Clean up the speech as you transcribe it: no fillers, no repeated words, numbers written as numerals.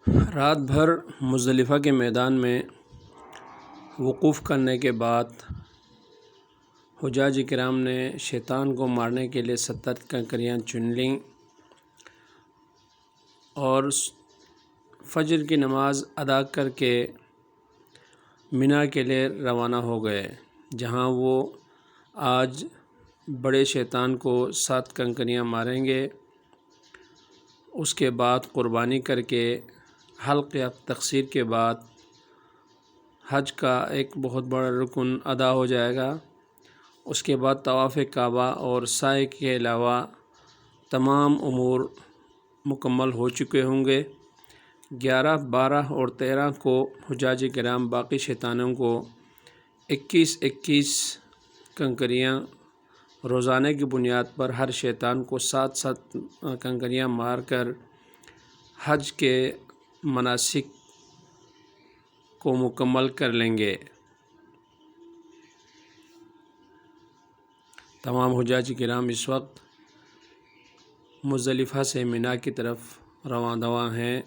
رات بھر مزدلفہ کے میدان میں وقوف کرنے کے بعد حجاج کرام نے شیطان کو مارنے کے لیے 70 کنکریاں چن لیں اور فجر کی نماز ادا کر کے منی کے لیے روانہ ہو گئے، جہاں وہ آج بڑے شیطان کو 7 کنکریاں ماریں گے۔ اس کے بعد قربانی کر کے حلق یا تقصیر کے بعد حج کا ایک بہت بڑا رکن ادا ہو جائے گا۔ اس کے بعد طواف کعبہ اور سعی کے علاوہ تمام امور مکمل ہو چکے ہوں گے۔ 11، 12 اور 13 کو حجاج کرام باقی شیطانوں کو 21 کنکریاں روزانہ کی بنیاد پر ہر شیطان کو 7 کنکریاں مار کر حج کے مناسک کو مکمل کر لیں گے۔ تمام حجاج کرام اس وقت مزدلفہ سے منی کی طرف رواں دواں ہیں۔